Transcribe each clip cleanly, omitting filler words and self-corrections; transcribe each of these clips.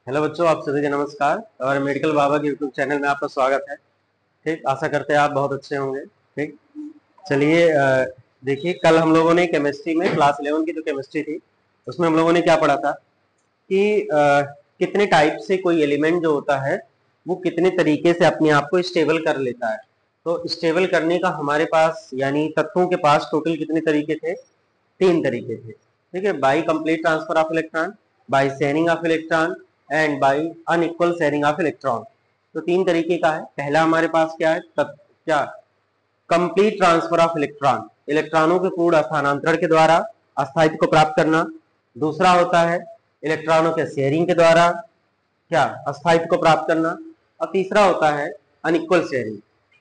Hello बच्चों, आप सभी को नमस्कार और मेडिकल बाबा के यूट्यूब चैनल में आपका स्वागत है। ठीक, आशा करते हैं आप बहुत अच्छे होंगे। ठीक, चलिए देखिए, कल हम लोगों ने केमिस्ट्री में क्लास 11 की जो केमिस्ट्री थी उसमें हम लोगों ने क्या पढ़ा था कि कितने टाइप से कोई एलिमेंट जो होता है वो कितने तरीके से अपने आप को स्टेबल कर लेता है। तो स्टेबल करने का हमारे पास यानी तत्वों के पास टोटल कितने तरीके थे? 3 तरीके थे। ठीक है, by complete transfer of electron, by sharing of electron and by unequal sharing of electron. तो 3 तरीके का है। पहला हमारे पास क्या है? क्या कंप्लीट ट्रांसफर ऑफ इलेक्ट्रॉन, इलेक्ट्रॉनों के पूर्ण स्थानांतरण के द्वारा अस्थायित्व को प्राप्त करना। दूसरा होता है इलेक्ट्रॉनों के शेयरिंग के द्वारा क्या अस्थायित्व को प्राप्त करना। और तीसरा होता है अनइक्वल शेयरिंग।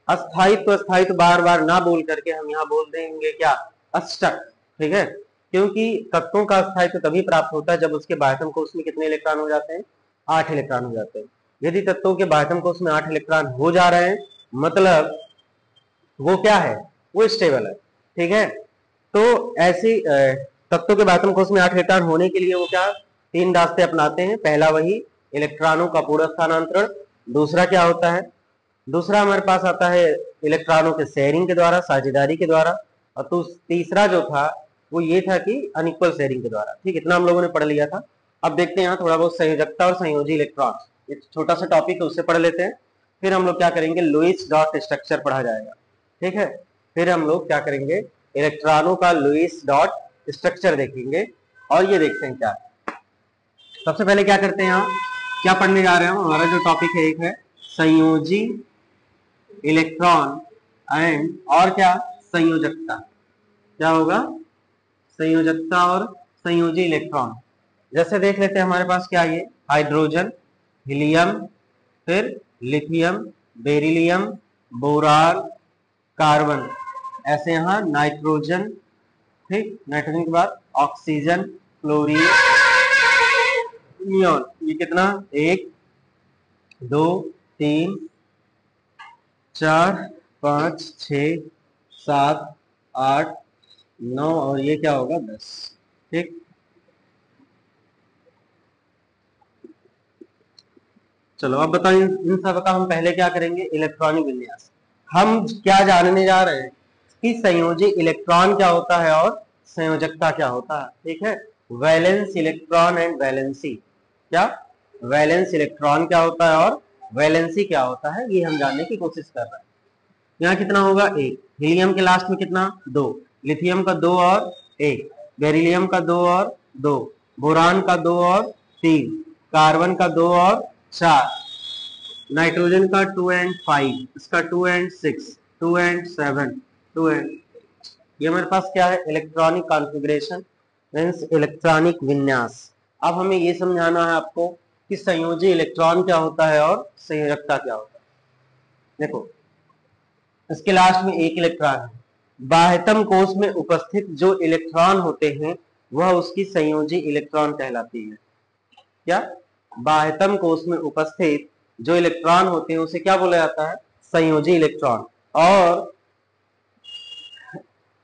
अस्थायित्व अस्थायित्व बार बार ना बोल करके हम यहाँ बोल देंगे क्या? अष्टक। ठीक है, क्योंकि तत्वों का अस्थायित्व तभी प्राप्त होता है जब उसके बाह्यतम कोश में कितने इलेक्ट्रॉन हो जाते हैं? 8 इलेक्ट्रॉन हो जाते हैं। यदि तत्वों के बाह्यतम कोश में 8 इलेक्ट्रॉन हो जा रहे हैं मतलब वो क्या है? वो स्टेबल है। ठीक है, तो ऐसी तत्वों के बाह्यतम कोश में 8 इलेक्ट्रॉन होने के लिए वो क्या 3 रास्ते अपनाते हैं। पहला वही इलेक्ट्रॉनों का पूर्ण स्थानांतरण। दूसरा क्या होता है? दूसरा हमारे पास आता है इलेक्ट्रॉनों के शेयरिंग के द्वारा, साझेदारी के द्वारा। और तो तीसरा जो था वो ये था कि अनइक्वल शेयरिंग के द्वारा। ठीक, इतना हम लोगों ने पढ़ लिया था। अब देखते हैं यहाँ थोड़ा बहुत संयोजकता और संयोजी इलेक्ट्रॉन, एक छोटा सा टॉपिक है, उससे पढ़ लेते हैं। फिर हम लोग क्या करेंगे? लुईस डॉट स्ट्रक्चर पढ़ा जाएगा। ठीक है, फिर हम लोग क्या करेंगे? इलेक्ट्रॉनों का लुईस डॉट स्ट्रक्चर देखेंगे और ये देखते हैं क्या। सबसे पहले क्या करते हैं, यहाँ क्या पढ़ने जा रहे हैं? हमारा जो टॉपिक है एक है संयोजी इलेक्ट्रॉन एंड और क्या संयोजकता। क्या होगा? संयोजकता और संयोजी इलेक्ट्रॉन। जैसे देख लेते हैं हमारे पास क्या ये हाइड्रोजन, हीलियम, फिर लिथियम, बेरिलियम, बोरान, कार्बन। ऐसे यहाँ नाइट्रोजन। ठीक, नाइट्रोजन के बाद ऑक्सीजन, क्लोरीन, नियॉन। ये कितना? 1 2 3 4 5 6 7 8 9 और ये क्या होगा? 10। ठीक, चलो अब बताओ इन सब का हम पहले क्या करेंगे? इलेक्ट्रॉनिक विन्यास। हम क्या जानने जा रहे हैं कि संयोजी इलेक्ट्रॉन क्या होता है और संयोजकता क्या होता है। ठीक है, वैलेंस इलेक्ट्रॉन एंड वैलेंसी। क्या वैलेंस इलेक्ट्रॉन क्या होता है और वैलेंसी क्या होता है, ये हम जानने की कोशिश कर रहे हैं। यहाँ कितना होगा? 1। हीलियम के लास्ट में कितना? 2। लिथियम का 2 और 1। बेरिलियम का 2 और 2। बोरान का 2 और 3। कार्बन का 2 और 4। नाइट्रोजन का 2 एंड 5, इसका 2 एंड 6, 2 एंड 7, 2 एंड। ये हमारे पास क्या है? इलेक्ट्रॉनिक कॉन्फ़िगरेशन मींस इलेक्ट्रॉनिक विन्यास। अब हमें ये समझाना है आपको कि संयोजी इलेक्ट्रॉन क्या होता है और संयोजकता क्या होता है। देखो, इसके लास्ट में 1 इलेक्ट्रॉन है। बाह्यतम कोश में उपस्थित जो इलेक्ट्रॉन होते हैं वह उसकी संयोजी इलेक्ट्रॉन कहलाती है। क्या? बाह्यतम कोश में उपस्थित जो इलेक्ट्रॉन होते हैं उसे क्या बोला जाता है? संयोजी इलेक्ट्रॉन। और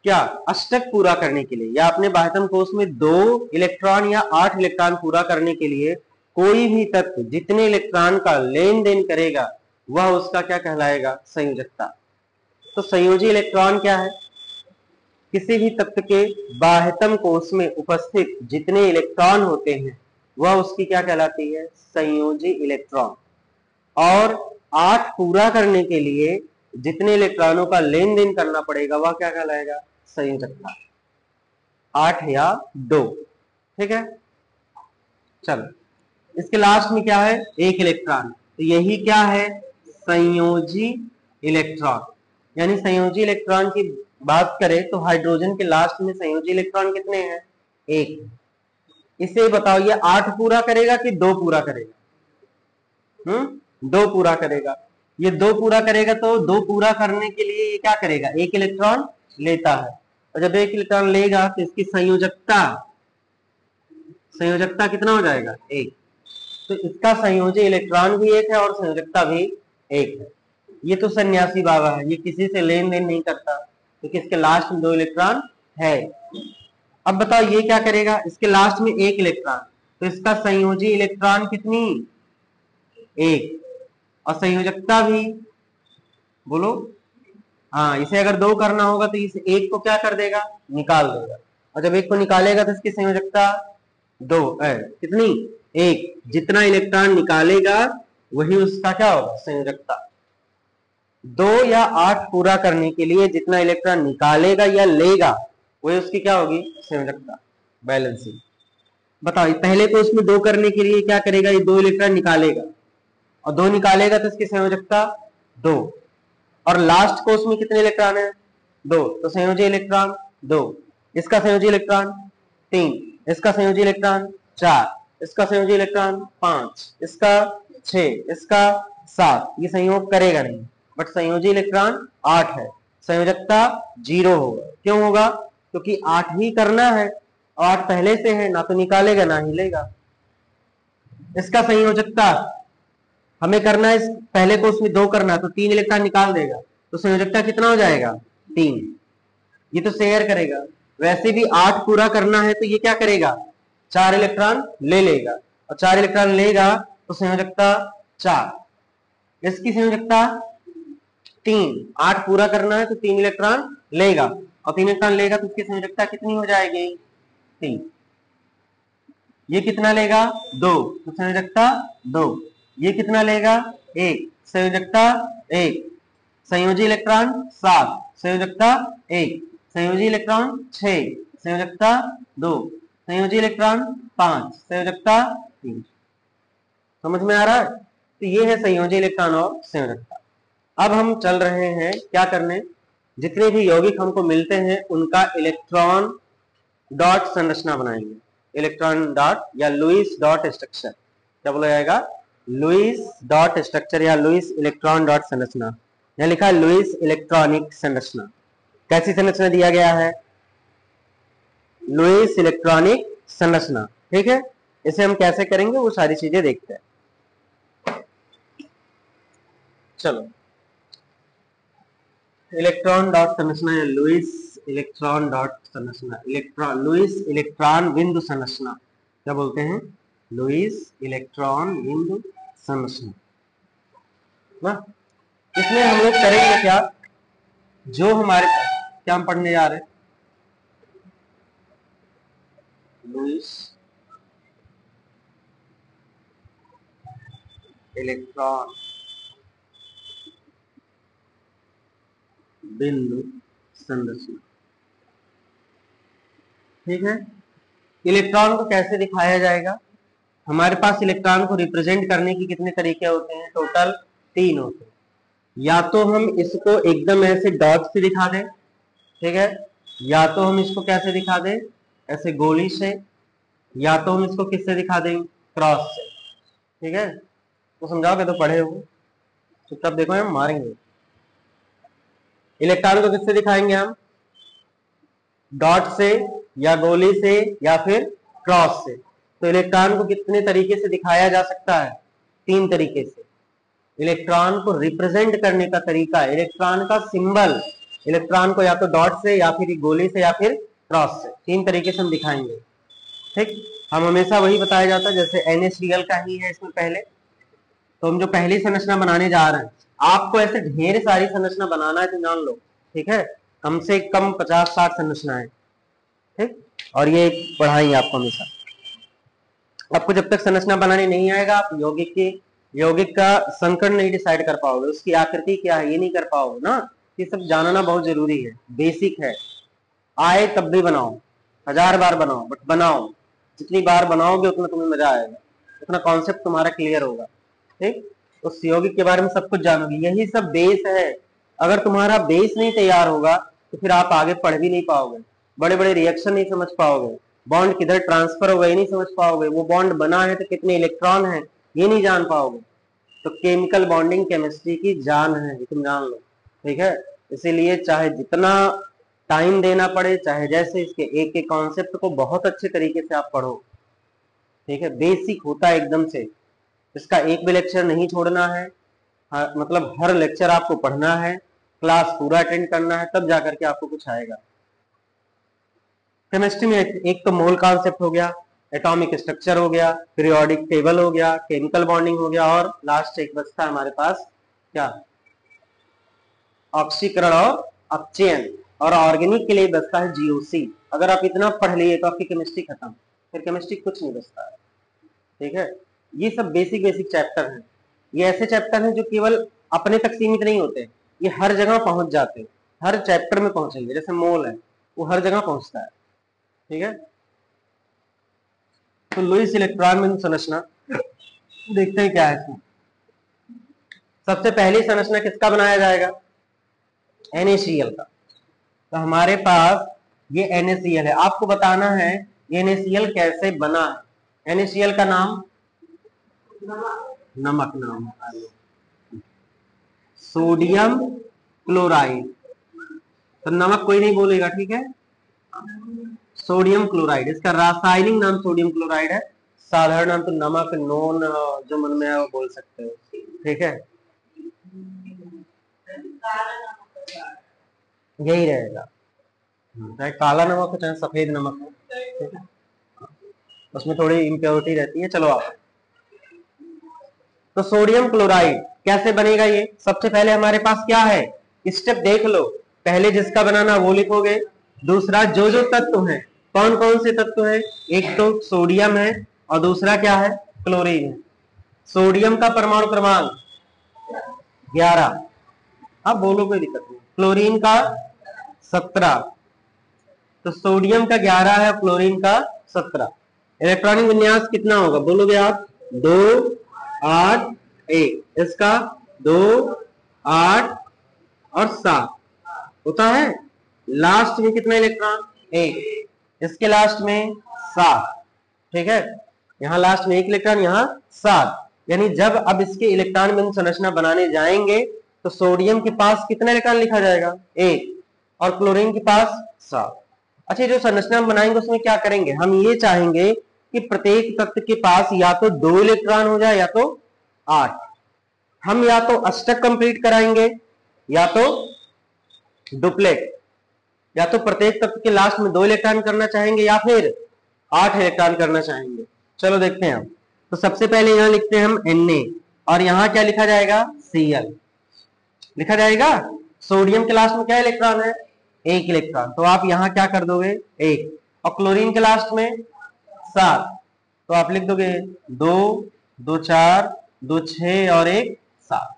क्या अष्टक पूरा करने के लिए या अपने बाह्यतम कोश में 2 इलेक्ट्रॉन या 8 इलेक्ट्रॉन पूरा करने के लिए कोई भी तत्व जितने इलेक्ट्रॉन का लेन देन करेगा वह उसका क्या कहलाएगा? संयोजकता। तो संयोजी इलेक्ट्रॉन क्या है? किसी भी तत्व के बाह्यतम कोश में उपस्थित जितने इलेक्ट्रॉन होते हैं वह उसकी क्या कहलाती है? संयोजी इलेक्ट्रॉन। और 8 पूरा करने के लिए जितने इलेक्ट्रॉनों का लेन देन करना पड़ेगा वह क्या कहलाएगा? संयोजकता। 8 या 2। ठीक है, चलो इसके लास्ट में क्या है? 1 इलेक्ट्रॉन। तो यही क्या है? संयोजी इलेक्ट्रॉन। यानी संयोजी इलेक्ट्रॉन की बात करें तो हाइड्रोजन के लास्ट में संयोजी इलेक्ट्रॉन कितने हैं? 1। इसे बताओ ये 8 पूरा करेगा कि 2 पूरा करेगा? 2 पूरा करेगा। ये 2 पूरा करेगा तो 2 पूरा करने के लिए ये क्या करेगा? 1 इलेक्ट्रॉन लेता है। और जब 1 इलेक्ट्रॉन लेगा तो इसकी संयोजकता संयोजकता कितना हो जाएगा? 1। तो इसका संयोजी इलेक्ट्रॉन भी 1 है और संयोजकता भी 1 है। ये तो सन्यासी बाबा है, ये किसी से लेन देन नहीं करता क्योंकि इसके लास्ट में 2 इलेक्ट्रॉन है। अब बताओ ये क्या करेगा? इसके लास्ट में 1 इलेक्ट्रॉन, तो इसका संयोजी इलेक्ट्रॉन कितनी, एक, और संयोजकता भी बोलो, हाँ इसे अगर 2 करना होगा तो इस एक को क्या कर देगा, निकाल देगा, और जब एक को निकालेगा तो इसकी संयोजकता 2 है, कितनी, एक, जितना इलेक्ट्रॉन निकालेगा वही उसका क्या होगा, संयोजकता। 2 या 8 पूरा करने के लिए जितना इलेक्ट्रॉन निकालेगा या लेगा वही उसकी क्या होगी, संयोजकता, बैलेंसिंग। बताओ पहले तो उसमें 2 करने के लिए क्या करेगा, ये 2 इलेक्ट्रॉन निकालेगा, और 2 निकालेगा तो इसकी संयोजकता 2, और लास्ट कोर्स में कितने इलेक्ट्रॉन है, 2, तो संयोजी इलेक्ट्रॉन 2, इसका संयोजी इलेक्ट्रॉन 3, इसका संयोजी इलेक्ट्रॉन 4, इसका संयोजी इलेक्ट्रॉन 5, इसका 6, इसका 7, ये संयोग करेगा नहीं, बट संयोजी इलेक्ट्रॉन 8 है, संयोजकता 0 होगा। क्यों होगा, क्योंकि 8 ही करना है, 8 पहले से है, ना तो निकालेगा ना ही लेगा। इसका संयोजकता हमें करना है, पहले को उसमें 2 करना है तो 3 इलेक्ट्रॉन निकाल देगा, तो संयोजकता कितना हो जाएगा, 3, ये तो शेयर करेगा। वैसे भी 8 पूरा करना है तो ये क्या करेगा, 4 इलेक्ट्रॉन ले लेगा, और 4 इलेक्ट्रॉन लेगा तो संयोजकता 4, इसकी संयोजकता 3, 8 पूरा करना है तो 3 इलेक्ट्रॉन लेगा, और 3 इलेक्ट्रॉन लेगा तो इसकी संयोजकता कितनी हो जाएगी, 3, ये कितना लेगा, 2, तो संयोजकता 2, ये कितना लेगा, 1, संयोजकता 1, संयोजी इलेक्ट्रॉन 7, संयोजकता 1, संयोजी इलेक्ट्रॉन 6, संयोजकता 2, संयोजी इलेक्ट्रॉन 5, संयोजकता 3। समझ में आ रहा है, तो ये है संयोजी इलेक्ट्रॉन और संयोजकता। अब हम चल रहे हैं क्या करने, जितने भी यौगिक हमको मिलते हैं उनका इलेक्ट्रॉन डॉट संरचना बनाएंगे, इलेक्ट्रॉन डॉट या लुईस डॉट स्ट्रक्चर, क्या बोला जाएगा, लुईस डॉट स्ट्रक्चर या लुईस इलेक्ट्रॉन डॉट संरचना। यहां लिखा है लुईस इलेक्ट्रॉनिक संरचना। कैसी संरचना दिया गया है, लुईस इलेक्ट्रॉनिक संरचना, ठीक है। इसे हम कैसे करेंगे वो सारी चीजें देखते हैं। चलो, इलेक्ट्रॉन डॉट संरचना या लुईस इलेक्ट्रॉन डॉट संरचना, इलेक्ट्रॉन लुईस इलेक्ट्रॉन बिंदु संरचना, क्या बोलते हैं, लुईस इलेक्ट्रॉन बिंदु संरचना ना। इसमें हम लोग करेंगे क्या, जो हमारे क्या हम पढ़ने जा रहे हैं, लुईस इलेक्ट्रॉन बिंदु संरचना, ठीक है। इलेक्ट्रॉन को कैसे दिखाया जाएगा, हमारे पास इलेक्ट्रॉन को रिप्रेजेंट करने के कितने तरीके होते हैं, टोटल 3 होते हैं। या तो हम इसको एकदम ऐसे डॉट से दिखा दें, ठीक है, या तो हम इसको कैसे दिखा दें, ऐसे गोली से, या तो हम इसको किससे दिखा दें, क्रॉस से, ठीक है। तो समझाओगे तो पढ़े हो, चुपचाप देखो हम मारेंगे। इलेक्ट्रॉन को किससे दिखाएंगे हम, डॉट से या गोली से या फिर क्रॉस से। तो इलेक्ट्रॉन को कितने तरीके से दिखाया जा सकता है, 3 तरीके से। इलेक्ट्रॉन को रिप्रेजेंट करने का तरीका, इलेक्ट्रॉन का सिंबल, इलेक्ट्रॉन को या तो डॉट से या फिर गोली से या फिर क्रॉस से, 3 तरीके से हम दिखाएंगे, ठीक। हम हमेशा वही बताया जाता है, जैसे NaCl का ही है इसमें पहले, तो हम जो पहली संरचना बनाने जा रहे हैं, आपको ऐसे ढेर सारी संरचना बनाना है तो जान लो, ठीक है, कम से कम 50-60 संरचनाएं, ठीक। और ये पढ़ाएंगे आपको हमेशा। आपको जब तक संरचना बनाने नहीं आएगा, आप यौगिक का संकरण नहीं डिसाइड कर पाओगे, उसकी आकृति क्या है ये नहीं कर पाओगे ना। ये सब जानना बहुत जरूरी है, बेसिक है। आए तब भी बनाओ, 1000 बार बनाओ, बट बनाओ, जितनी बार बनाओगे उतना तुम्हें मजा आएगा, उतना कॉन्सेप्ट तुम्हारा क्लियर होगा, ठीक। उस यौगिक के बारे में सब कुछ जानोगे, यही सब बेस है। अगर तुम्हारा बेस नहीं तैयार होगा तो फिर आप आगे पढ़ भी नहीं पाओगे, बड़े बड़े रिएक्शन नहीं समझ पाओगे, बॉन्ड किधर ट्रांसफर होगा ये नहीं समझ पाओगे, वो बॉन्ड बना है तो कितने इलेक्ट्रॉन है ये नहीं जान पाओगे। तो केमिकल बॉन्डिंग केमिस्ट्री की जान है, तुम जान लो, ठीक है। इसीलिए चाहे जितना टाइम देना पड़े, चाहे जैसे इसके एक एक कॉन्सेप्ट को बहुत अच्छे तरीके से आप पढ़ो, ठीक है। बेसिक होता है एकदम से, इसका एक भी लेक्चर नहीं छोड़ना है, मतलब हर लेक्चर आपको पढ़ना है, क्लास पूरा अटेंड करना है, तब जाकर के आपको कुछ आएगा। केमिस्ट्री में एक तो मोल कॉन्सेप्ट हो गया, एटॉमिक स्ट्रक्चर हो गया, पीरियोडिक टेबल हो गया, केमिकल बॉन्डिंग हो गया, और लास्ट एक बचता है हमारे पास क्या, ऑक्सीकरण और अपचयन। और ऑर्गेनिक के लिए बचता है जीओसी। अगर आप इतना पढ़ लिए तो आपकी केमिस्ट्री खत्म, फिर केमिस्ट्री कुछ नहीं बचता है। ठीक है, ये सब बेसिक बेसिक चैप्टर हैं। ये ऐसे चैप्टर हैं जो केवल अपने तक सीमित नहीं होते, ये हर जगह पहुंच जाते हैं, हर चैप्टर में पहुंचेंगे। जैसे मोल है, वो हर जगह पहुंचता है। ठीक है, तो लुईस इलेक्ट्रॉन बिंदु संरचना देखते हैं क्या है इसमें। सबसे पहली संरचना किसका बनाया जाएगा, NaCl का। तो हमारे पास ये NaCl है, आपको बताना है ये NaCl कैसे बना है। NaCl का नाम नमक नाम है, सोडियम क्लोराइड। तो नमक कोई नहीं बोलेगा, ठीक है, सोडियम क्लोराइड। इसका रासायनिक नाम सोडियम क्लोराइड है, साधारण नाम तो नमक, नॉन, जो मन में है वो बोल सकते हो। ठीक है, यही रहेगा, चाहे काला नमक हो चाहे सफेद नमक हो। ठीक है, उसमें थोड़ी इम्प्योरिटी रहती है। चलो आप, तो सोडियम क्लोराइड कैसे बनेगा ये, सबसे पहले हमारे पास क्या है, स्टेप देख लो। पहले जिसका बनाना वो लिखोगे, दूसरा जो जो तत्व है, कौन कौन से तत्व है, एक तो सोडियम है और दूसरा क्या है, क्लोरीन है। सोडियम का परमाणु क्रमांक 11, अब बोलो कोई दिक्कत नहीं। क्लोरीन का 17, तो सोडियम का 11 है, क्लोरीन का 17। इलेक्ट्रॉनिक विन्यास कितना होगा बोलोगे आप, 2 8 1। इसका 2 8 और 7 होता है। लास्ट में कितना इलेक्ट्रॉन, 1, इसके लास्ट में 7। ठीक है, यहाँ लास्ट में 1 इलेक्ट्रॉन, यहाँ 7। यानी जब अब इसके इलेक्ट्रॉन बिंदु संरचना बनाने जाएंगे तो सोडियम के पास कितना इलेक्ट्रॉन लिखा जाएगा, 1, और क्लोरीन के पास 7। अच्छा, जो संरचना हम बनाएंगे उसमें क्या करेंगे, हम ये चाहेंगे कि प्रत्येक तत्व के पास या तो 2 इलेक्ट्रॉन हो जाए या तो 8। हम या तो अष्टक कंप्लीट कराएंगे या तो डुप्लेट, या तो प्रत्येक तत्व के लास्ट में 2 इलेक्ट्रॉन करना चाहेंगे या फिर 8 इलेक्ट्रॉन करना चाहेंगे। चलो देखते हैं हम। तो सबसे पहले यहां लिखते हैं हम Na, और यहां क्या लिखा जाएगा, Cl लिखा जाएगा। सोडियम के लास्ट में क्या इलेक्ट्रॉन है, 1 इलेक्ट्रॉन, तो आप यहां क्या कर दोगे, 1। और क्लोरीन के लास्ट में 7, तो आप लिख दोगे 2 2 4 2 6 और 1 7।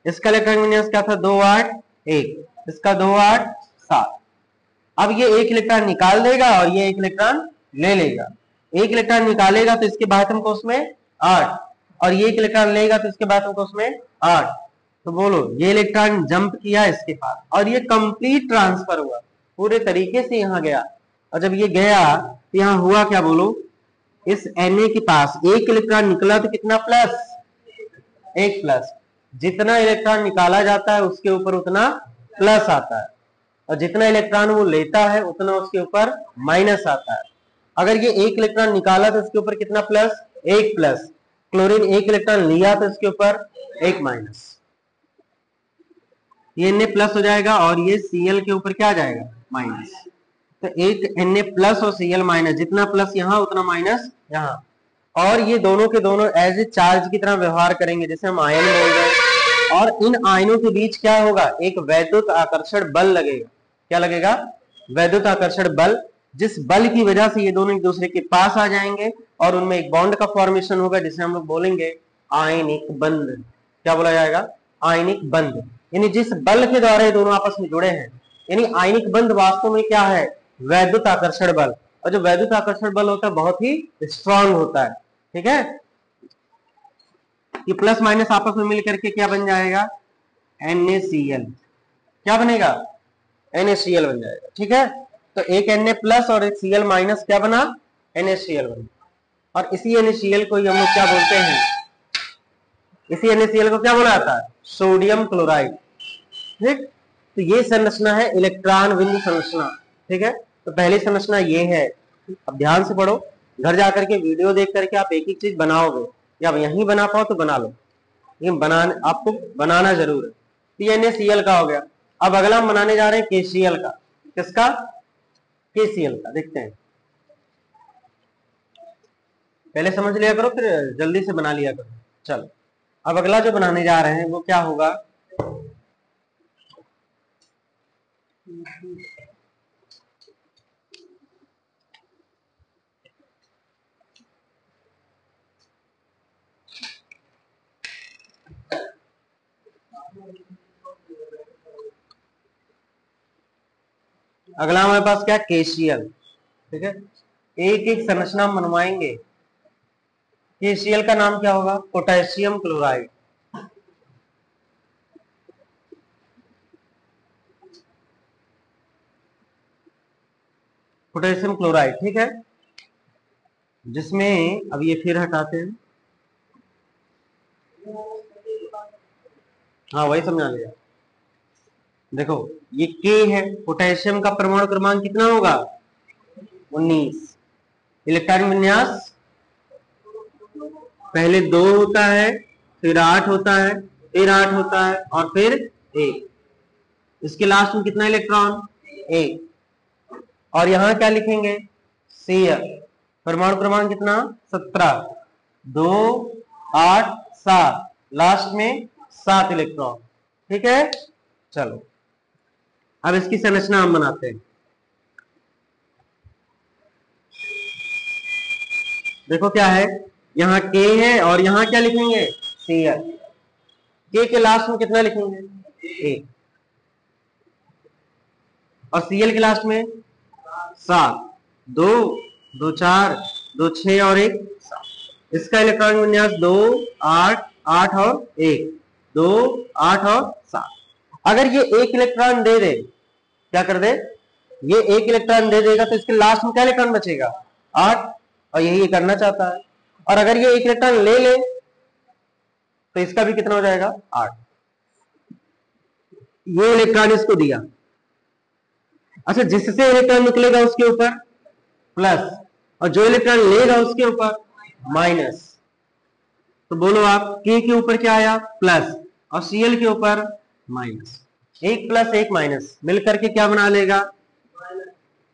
इसका इलेक्ट्रॉन विन्यास क्या था, 2 8 1, इसका 2 8 7। अब ये 1 इलेक्ट्रॉन निकाल देगा और ये 1 इलेक्ट्रॉन ले लेगा। 1 इलेक्ट्रॉन निकालेगा तो इसके बाह्यतम कोष में 8, और ये 1 इलेक्ट्रॉन लेगा तो इसके बाह्यतम कोष में 8। तो बोलो, ये इलेक्ट्रॉन जंप किया इसके पास और ये कंप्लीट ट्रांसफर हुआ, पूरे तरीके से यहाँ गया। और जब ये गया तो यहाँ हुआ क्या, बोलो, इस Na के पास 1 इलेक्ट्रॉन निकला तो कितना प्लस, 1 प्लस। जितना इलेक्ट्रॉन निकाला जाता है उसके ऊपर उतना प्लस आता है, और जितना इलेक्ट्रॉन वो लेता है उतना उसके ऊपर माइनस आता है। अगर ये 1 इलेक्ट्रॉन निकाला तो इसके ऊपर कितना प्लस, 1 प्लस। क्लोरीन 1 इलेक्ट्रॉन लिया तो इसके ऊपर 1 माइनस। ये Na प्लस हो जाएगा और ये Cl के ऊपर क्या आ जाएगा, माइनस। तो एक Na प्लस और Cl माइनस, जितना प्लस यहाँ उतना माइनस यहाँ। और ये दोनों के दोनों एज ए चार्ज की तरह व्यवहार करेंगे, जैसे हम आयन बोल रहे हैं। और इन आयनों के बीच क्या होगा, एक वैद्युत आकर्षण बल लगेगा। क्या लगेगा, वैद्युत आकर्षण बल, जिस बल की वजह से ये दोनों एक दूसरे के पास आ जाएंगे और उनमें एक बॉन्ड का फॉर्मेशन होगा, जिसे हम लोग बोलेंगे आयनिक बंध। क्या बोला जाएगा, आयनिक बंध। यानी जिस बल के द्वारा ये दोनों आपस में जुड़े हैं, यानी आयनिक बंध वास्तव में क्या है, वैद्युत आकर्षण बल। और जो वैद्युत आकर्षण बल होता है बहुत ही स्ट्रांग होता है। ठीक है, ये प्लस माइनस आपस में मिल करके क्या बन जाएगा, NaCl। क्या बनेगा, NaCl बन जाएगा। ठीक है, तो एक Na प्लस और एक Cl माइनस क्या बना, NaCl बना। और इसी NaCl को हम लोग क्या बोलते हैं, इसी NaCl को क्या बोला जाता है, सोडियम क्लोराइड। ठीक, तो ये संरचना है इलेक्ट्रॉन बिंदु संरचना। ठीक है, तो पहली संरचना ये है। अब ध्यान से पढ़ो, घर जाकर के वीडियो देख करके आप एक एक चीज बनाओगे, या यहीं बना पाओ तो बना लो, लेकिन बनाने आपको बनाना जरूर है। NaCl का हो गया। अब अगला हम बनाने जा रहे हैं KCl का। किसका, KCl का। देखते हैं, पहले समझ लिया करो फिर जल्दी से बना लिया करो। चलो अब अगला जो बनाने जा रहे हैं वो क्या होगा, अगला हमारे पास क्या, केसीएल। ठीक है, एक एक संरचना बनवाएंगे। केसीएल का नाम क्या होगा, पोटेशियम क्लोराइड। पोटेशियम क्लोराइड, ठीक है, जिसमें अब ये फिर हटाते हैं, हाँ वही समझा लिया। देखो ये के है, पोटेशियम का परमाणु क्रमांक कितना होगा, 19। इलेक्ट्रॉन विन्यास पहले 2 होता है, फिर 8 होता है, फिर 8 होता है और फिर 1। इसके लास्ट में कितना इलेक्ट्रॉन, 1। और यहां क्या लिखेंगे, Cl, परमाणु क्रमांक कितना, 17, 2 8 7, लास्ट में 7 इलेक्ट्रॉन। ठीक है, चलो अब इसकी संरचना हम बनाते हैं। देखो क्या है, यहाँ K है और यहाँ क्या लिखेंगे, Cl। K के लास्ट में कितना लिखेंगे, 1, और Cl के लास्ट में 7, 2 2 4 2 6 और 1 7। इसका इलेक्ट्रॉन विन्यास 2 8 8 और 1, 2 8 और 7। अगर ये 1 इलेक्ट्रॉन दे दे, क्या कर दे, ये 1 इलेक्ट्रॉन दे देगा तो इसके लास्ट में क्या इलेक्ट्रॉन बचेगा, 8, और यही ये करना चाहता है। और अगर ये 1 इलेक्ट्रॉन ले ले तो इसका भी कितना हो जाएगा, 8। ये इलेक्ट्रॉन इसको दिया, अच्छा जिससे इलेक्ट्रॉन निकलेगा उसके ऊपर प्लस, और जो इलेक्ट्रॉन लेगा उसके ऊपर माइनस। तो बोलो आप, के के ऊपर क्या आया, प्लस, और Cl के ऊपर माइनस। 1 प्लस 1 माइनस मिलकर के क्या बना लेगा,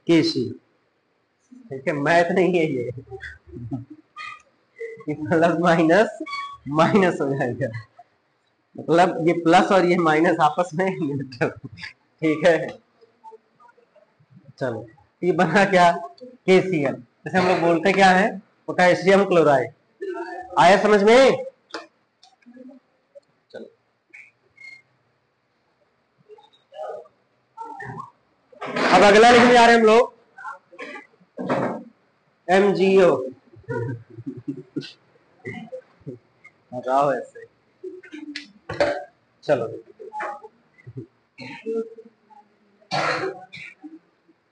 KCl। ठीक है, मैथ नहीं है ये, प्लस माइनस माइनस हो जाएगा, मतलब ये प्लस और ये माइनस आपस में न्यूट्रल। ठीक है, चलो ये बना क्या, KCl, जैसे हम लोग बोलते क्या है, पोटेशियम क्लोराइड। आया समझ में, चलो अब अगला लिखने जा रहे हैं हम लोग, MgO। ऐसे चलो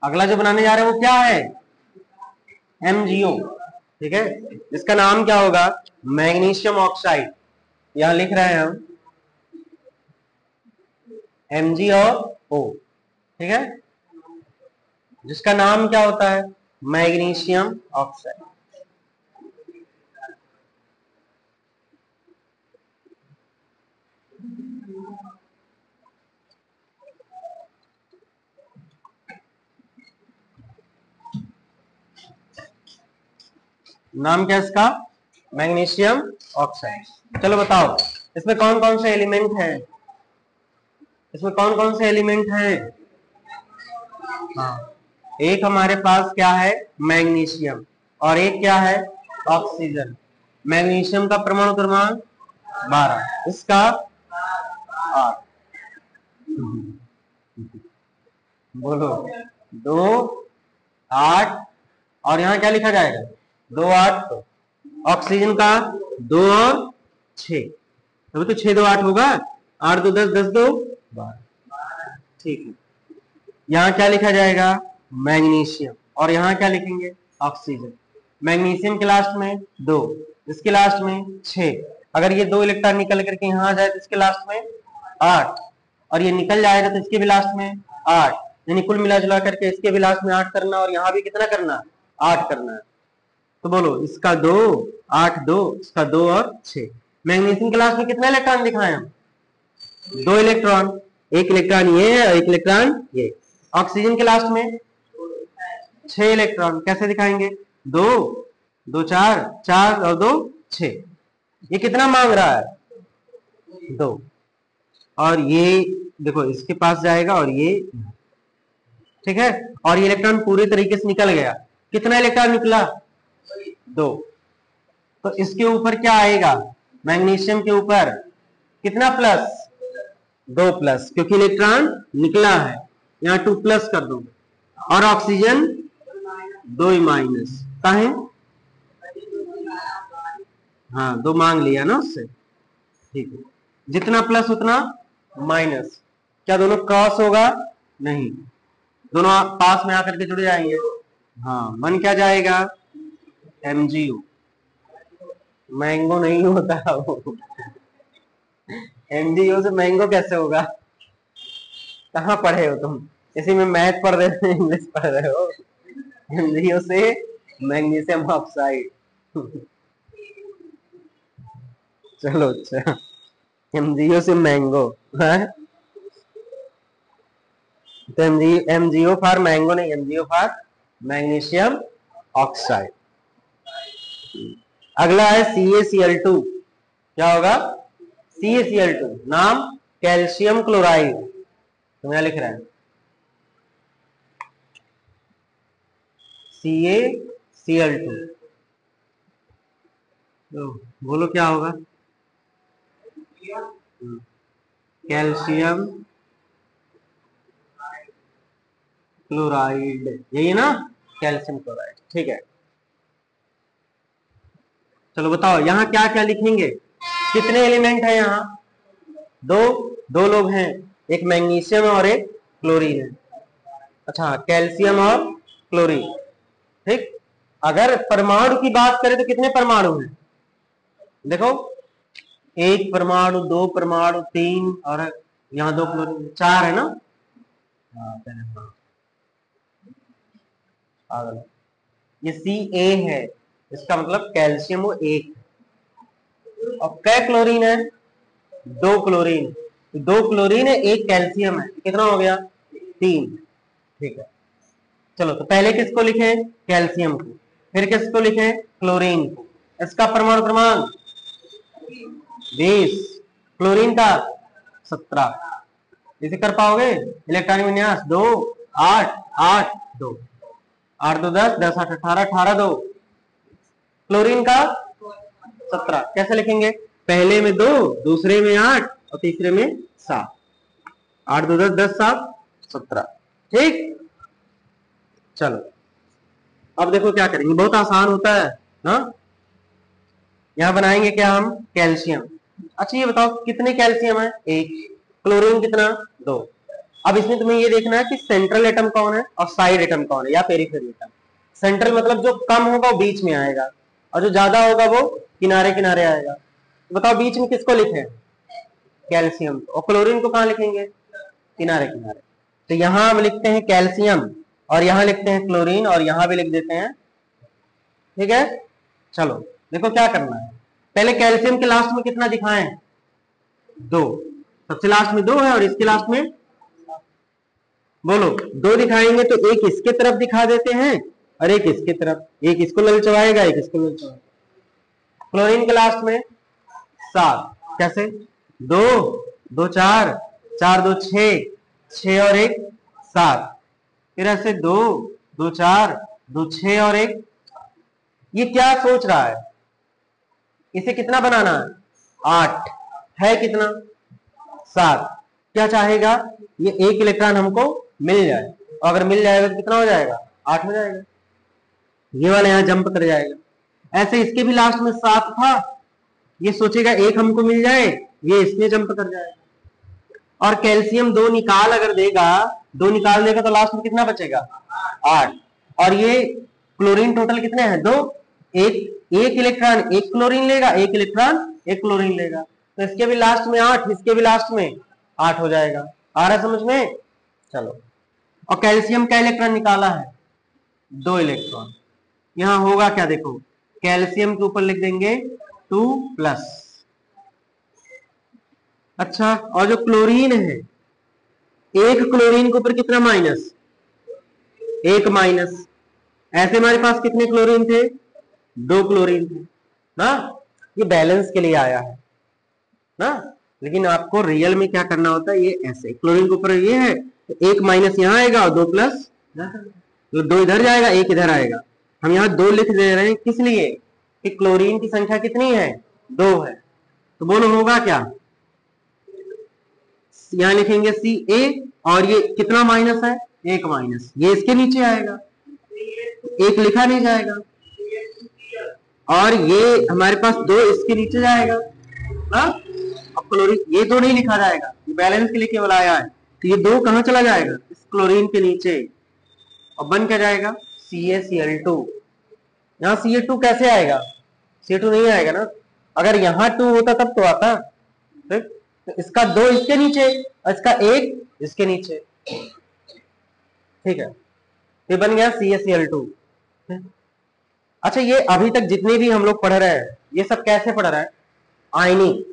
अगला जो बनाने जा रहे हैं वो क्या है, MgO। ठीक है, इसका नाम क्या होगा, मैग्नीशियम ऑक्साइड। यहां लिख रहे हैं हम MgO। ठीक है, जिसका नाम क्या होता है, मैग्नीशियम ऑक्साइड। नाम क्या है इसका, मैग्नीशियम ऑक्साइड। चलो बताओ इसमें कौन कौन से एलिमेंट हैं, इसमें कौन कौन से एलिमेंट हैं, हाँ एक हमारे पास क्या है, मैग्नीशियम, और एक क्या है, ऑक्सीजन। मैग्नीशियम का परमाणु क्रमांक 12, इसका 8। बोलो 2 8, और यहाँ क्या लिखा जाएगा, 2 8। तो ऑक्सीजन का 2 और 6, अभी तो 6 2 8 होगा, 8 2 10 10 2 12। ठीक है, यहाँ क्या लिखा जाएगा, मैग्नीशियम, और यहाँ क्या लिखेंगे, ऑक्सीजन। मैग्नीशियम के लास्ट में 2, इसके लास्ट में 6। अगर ये 2 इलेक्ट्रॉन निकल करके यहाँ आ जाए तो इसके लास्ट में 8, और ये निकल जाएगा तो इसके भी लास्ट में 8, यानी कुल मिला जुला करके इसके भी लास्ट में 8 करना, और यहाँ भी कितना करना, 8 करना है। तो बोलो इसका 2 8 2, इसका 2 और 6। मैग्नीशियम के लास्ट में कितना इलेक्ट्रॉन दिखाए हम, 2 इलेक्ट्रॉन, एक इलेक्ट्रॉन ये है और एक इलेक्ट्रॉन ये। ऑक्सीजन के लास्ट में 6 इलेक्ट्रॉन, कैसे दिखाएंगे, 2 2 4, 4 और 2 6। ये कितना मांग रहा है? 2। और ये देखो इसके पास जाएगा और ये, ठीक है, और ये इलेक्ट्रॉन पूरी तरीके से निकल गया। कितना इलेक्ट्रॉन निकला? 2। तो इसके ऊपर क्या आएगा? मैग्नीशियम के ऊपर कितना प्लस? 2 प्लस, क्योंकि इलेक्ट्रॉन निकला है। यहाँ 2 प्लस कर दो। और ऑक्सीजन 2 माइनस का है। हाँ 2 मांग लिया ना उससे, ठीक है। जितना प्लस उतना माइनस। क्या दोनों क्रॉस होगा? नहीं, दोनों पास में आकर के जुड़ जाएंगे। हाँ, बन क्या जाएगा? MgO। मैंगो नहीं होता वो। MgO से मैंगो कैसे होगा? कहाँ पढ़े हो तुम? इसी में मैथ पढ़ रहे हो, इंग्लिश पढ़ रहे हो? MgO से मैग्नीशियम ऑक्साइड। चलो अच्छा, MgO से मैंगो है। तो MgO फॉर मैंगो नहीं, MgO फॉर मैग्नीशियम ऑक्साइड। अगला है CaCl2। क्या होगा? CaCl2 नाम कैल्शियम क्लोराइड। तो यहाँ लिख रहा है CaCl2। तो बोलो क्या होगा? कैल्शियम क्लोराइड, यही ना? कैल्शियम क्लोराइड, ठीक है। चलो बताओ यहाँ क्या क्या लिखेंगे? कितने एलिमेंट है यहाँ? दो लोग हैं, एक मैग्नीशियम और एक क्लोरीन है। अच्छा, कैल्शियम और क्लोरीन, ठीक। अगर परमाणु की बात करें तो कितने परमाणु हैं? देखो, 1 परमाणु, 2 परमाणु, 3, और यहाँ 2 क्लोरीन, 4 है ना? ये Ca है, इसका मतलब कैल्शियम वो 1। और कै क्लोरीन है? 2 क्लोरीन। 2 क्लोरीन है, 1 कैल्शियम है, कितना हो गया? 3, ठीक है। चलो तो पहले किसको लिखे? कैल्शियम को। फिर किसको लिखे? क्लोरीन को। इसका परमाणु क्रमांक 20, क्लोरीन का 17। इसे कर पाओगे? इलेक्ट्रॉनिक विन्यास 2 8 8 2, 8 2 10, 10 8 18, 18 2। क्लोरीन का 17 कैसे लिखेंगे? पहले में 2, दूसरे में 8 और तीसरे में 7। 8 2 10, 10 7 17, ठीक। चलो अब देखो क्या करेंगे, बहुत आसान होता है ना। यहां बनाएंगे क्या हम? कैल्शियम। अच्छा ये बताओ कितने कैल्शियम है? 1। क्लोरीन कितना? 2। अब इसमें तुम्हें ये देखना है कि सेंट्रल एटम कौन है और साइड एटम कौन है, या पेरिफेरी एटम। सेंट्रल मतलब जो कम होगा वो बीच में आएगा, और जो ज्यादा होगा वो किनारे किनारे आएगा। तो बताओ बीच में किसको लिखें? कैल्शियम। और क्लोरीन को कहाँ लिखेंगे? किनारे किनारे। तो यहां हम लिखते हैं कैल्शियम, और यहां लिखते हैं क्लोरीन, और यहां भी लिख देते हैं, ठीक है। चलो देखो क्या करना है। पहले कैल्शियम के लास्ट में कितना दिखाएं? 2। सबसे लास्ट में 2 है और इसके लास्ट में, बोलो 2 दिखाएंगे तो एक इसके तरफ दिखा देते हैं और एक इसके तरफ, एक इसको ललचवाएगा एक इसको ललचवाएगा। क्लोरीन के लास्ट में 7, कैसे? 2 2 4, 4 2 6, 6 और 1 7। फिर ऐसे 2 2 4, 2 6 और 1। ये क्या सोच रहा है? इसे कितना बनाना है? 8 है, कितना? 7। क्या चाहेगा? ये 1 इलेक्ट्रॉन हमको मिल जाए, और अगर मिल जाएगा तो कितना हो जाएगा? 8 हो जाएगा। ये वाला यहाँ जंप कर जाएगा। ऐसे इसके भी लास्ट में 7 था, ये सोचेगा 1 हमको मिल जाए, ये इसमें जंप कर जाएगा। और कैल्शियम 2 निकाल अगर देगा, 2 निकाल देगा तो लास्ट में कितना बचेगा? 8। और ये क्लोरीन टोटल कितने हैं? 2। एक इलेक्ट्रॉन 1 क्लोरीन लेगा, 1 इलेक्ट्रॉन 1 क्लोरीन लेगा, तो इसके भी लास्ट में 8, इसके भी लास्ट में 8 हो जाएगा। आ रहा है समझ में? चलो, और कैल्शियम का इलेक्ट्रॉन निकाला है 2 इलेक्ट्रॉन। यहां होगा क्या? देखो कैल्शियम के ऊपर लिख देंगे 2 प्लस। अच्छा, और जो क्लोरीन है, 1 क्लोरीन के ऊपर कितना माइनस? 1 माइनस। ऐसे हमारे पास कितने क्लोरीन थे? 2 क्लोरीन थे ना, ये बैलेंस के लिए आया है ना। लेकिन आपको रियल में क्या करना होता है, ये ऐसे क्लोरीन के ऊपर ये है तो 1 माइनस यहाँ आएगा और 2 प्लस, तो 2 इधर जाएगा 1 इधर आएगा। हम यहाँ 2 लिख दे रहे हैं किस लिए कि क्लोरीन की संख्या कितनी है, 2 है। तो बोलो होगा क्या, यहाँ लिखेंगे Ca और ये कितना माइनस है, 1 माइनस, ये इसके नीचे आएगा, 1 लिखा नहीं जाएगा, और ये हमारे पास 2 इसके नीचे जाएगा ना। अब क्लोरीन ये 2 नहीं लिखा जाएगा, ये बैलेंस के लिए केवल आया है, तो ये 2 कहां चला जाएगा, इस क्लोरीन के नीचे, और बन क्या जाएगा CaCl2। यहाँ Ca2 कैसे आएगा, Ca2 नहीं आएगा ना, अगर यहाँ 2 होता तब तो आता, ठीक। तो इसका 2 इसके नीचे और इसका 1 इसके नीचे, ठीक है, ये बन गया CaCl2। अच्छा, ये अभी तक जितने भी हम लोग पढ़ रहे हैं ये सब कैसे पढ़ रहा है, आयनिक,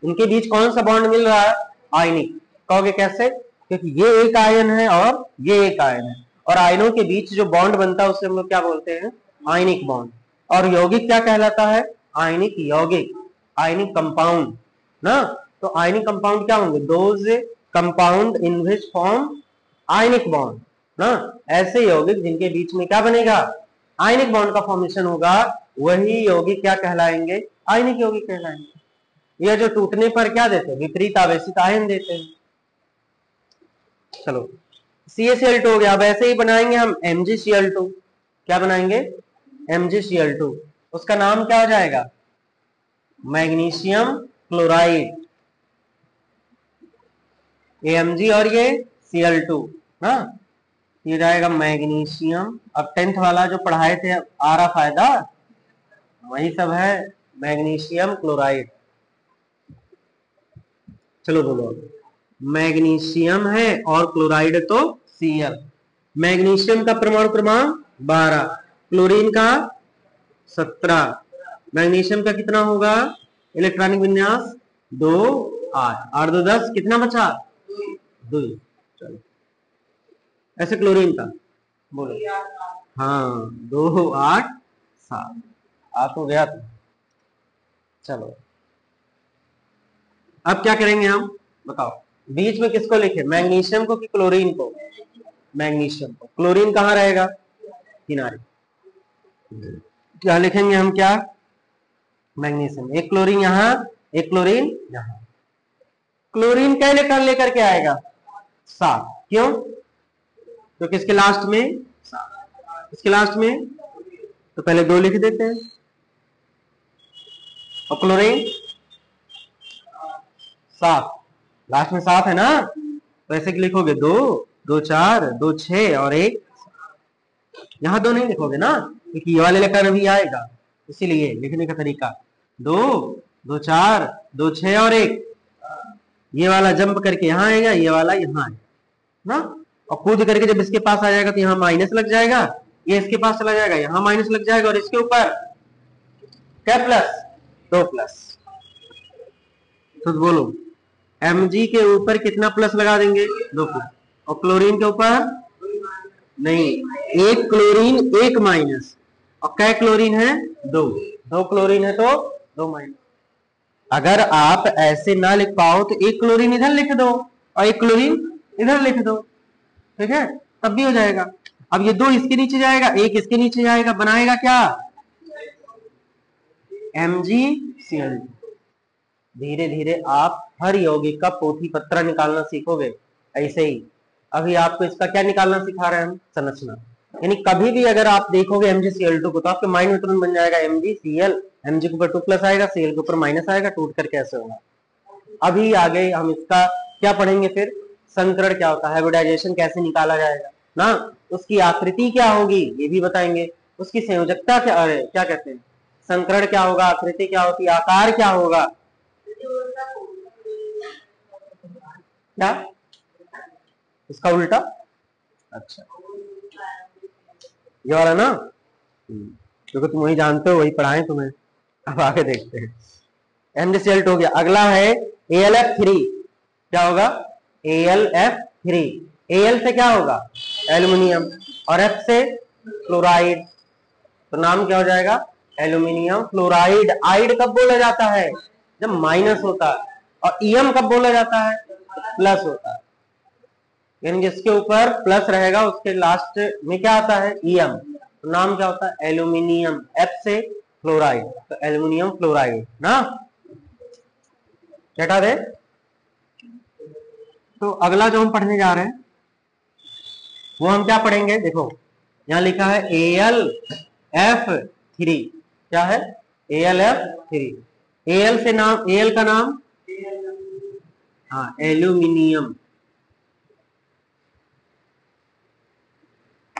इनके बीच कौन सा बॉन्ड मिल रहा है, आयनिक। कहोगे कैसे, क्योंकि ये एक आयन है और ये एक आयन है, और आयनों के बीच जो बॉन्ड बनता है उसे हम लोग क्या बोलते हैं, आयनिक बॉन्ड। और यौगिक क्या कहलाता है, आयनिक यौगिक, आयनिक कंपाउंड ना। तो आयनिक कंपाउंड क्या होंगे, those compound in which form ionic bond ना। ऐसे यौगिक जिनके बीच में क्या बनेगा, आयनिक बॉन्ड का फॉर्मेशन होगा, वही यौगिक क्या कहलाएंगे, आयनिक यौगिक कहलाएंगे। यह जो टूटने पर क्या देते हैं, विपरीत आवेशित आयन देते हैं। चलो CaCl2 हो गया। अब ऐसे ही बनाएंगे हम MgCl2। क्या बनाएंगे, MgCl2, उसका नाम क्या हो जाएगा, मैग्नीशियम क्लोराइड, ये Mg और ये Cl2 ना, ये जाएगा मैग्नीशियम। अब 10th वाला जो पढ़ाए थे आ रहा फायदा, वही सब है, मैग्नीशियम क्लोराइड। चलो बोलो, मैग्नीशियम है और क्लोराइड तो Cl। मैग्नीशियम का परमाणु क्रमांक 12, क्लोरीन का 17, मैग्नीशियम का कितना होगा, इलेक्ट्रॉनिक विन्यास 2 8 8 2 10, कितना बचा 2। चलो ऐसे क्लोरीन का बोलो, हाँ 2 8 7 8 हो गया। चलो अब क्या करेंगे हम, बताओ, बीच में किसको लिखे, मैग्नीशियम को कि क्लोरीन को, मैग्नीशियम को। क्लोरीन कहाँ रहेगा, किनारे, क्या लिखेंगे हम, क्या, मैग्नीशियम, एक क्लोरीन यहाँ एक क्लोरीन यहाँ। क्लोरीन क्या इलेक्ट्रॉन लेकर के आएगा, 7, क्यों, तो किसके लास्ट में, इसके लास्ट में, तो पहले 2 लिख देते हैं, और क्लोरीन 7, लास्ट में 7 है ना, तो ऐसे लिखोगे 2 2 4 2 6 और 1, यहां 2 नहीं लिखोगे ना, क्योंकि ये वाले इलेक्ट्रॉन भी आएगा, इसीलिए लिखने का तरीका 2 2 4 2 6 और 1, ये वाला जंप करके यहाँ आएगा, ये वाला यहाँ आएगा ना, और कूद करके जब इसके पास आ जाएगा तो यहाँ माइनस लग जाएगा, ये इसके पास चला जाएगा, यहाँ माइनस लग जाएगा, और इसके ऊपर क्या प्लस, 2 प्लस। तो बोलो Mg के ऊपर कितना प्लस लगा देंगे, 2 प्लस, और क्लोरीन के ऊपर नहीं, 1 क्लोरीन 1 माइनस, और क्या क्लोरीन है, 2 क्लोरीन है तो 2 माइनस। अगर आप ऐसे ना लिख पाओ तो 1 क्लोरीन इधर लिख दो और 1 क्लोरीन इधर लिख दो, ठीक है, तब भी हो जाएगा। अब ये 2 इसके नीचे जाएगा, 1 इसके नीचे जाएगा, बनाएगा क्या, MgCl। धीरे धीरे आप हर यौगिक का पोथी पत्र निकालना सीखोगे, ऐसे ही अभी आपको इसका क्या निकालना सिखा रहे हैं हम, संरचना। यानी कभी भी अगर आप देखोगे MgCl2 को तो आपके माइंड में तुरंत बन जाएगा MgCl, Mg के ऊपर 2 प्लस आएगा, Cl के ऊपर माइनस आएगा, टूट कर कैसे होगा। अभी आगे हम इसका क्या पढ़ेंगे, फिर संकरण क्या होता है, हाइब्रिडाइजेशन कैसे निकाला जाएगा ना, उसकी आकृति क्या होगी ये भी बताएंगे, उसकी संयोजकता क्या कहते हैं, संकरण क्या होगा, आकृति क्या होती है, आकार क्या होगा, क्या इसका उल्टा, अच्छा ये वाला ना, क्योंकि तुम वही जानते हो, वही पढ़ाए तुम्हें। अब आगे देखते हैं, MgCl2 हो गया। अगला है AlF3, क्या होगा, AlF3। Al से क्या होगा, एल्युमिनियम, और F से क्लोराइड, तो नाम क्या हो जाएगा, एल्यूमिनियम फ्लोराइड। आइड कब बोला जाता है, जब माइनस होता है, और ईएम कब बोला जाता है, प्लस होता है। यानी जिसके ऊपर प्लस रहेगा उसके लास्ट में क्या आता है, ईएम, तो नाम क्या होता है, एल्यूमिनियम। एफ से फ्लोराइड, तो एल्यूमिनियम फ्लोराइड ना, हटा दे। तो अगला जो हम पढ़ने जा रहे हैं वो हम क्या पढ़ेंगे, देखो यहां लिखा है AlF3। क्या है, AlF3। Al से नाम, Al का नाम, हाँ एल्यूमिनियम,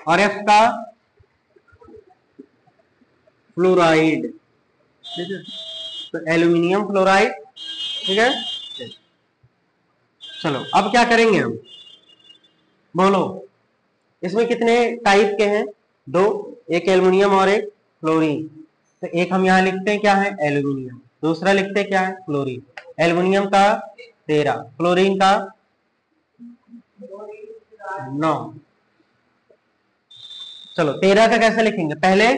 और F का फ्लोराइड, ठीक है, तो एल्यूमिनियम फ्लोराइड, ठीक है। चलो अब क्या करेंगे हम, बोलो इसमें कितने टाइप के हैं, दो, एक एल्युमिनियम और एक फ्लोरीन। तो एक हम यहाँ लिखते हैं क्या है, एल्युमिनियम, दूसरा लिखते हैं क्या है, फ्लोरीन। एल्युमिनियम का 13, फ्लोरीन का 9। चलो 13 का कैसे लिखेंगे, पहले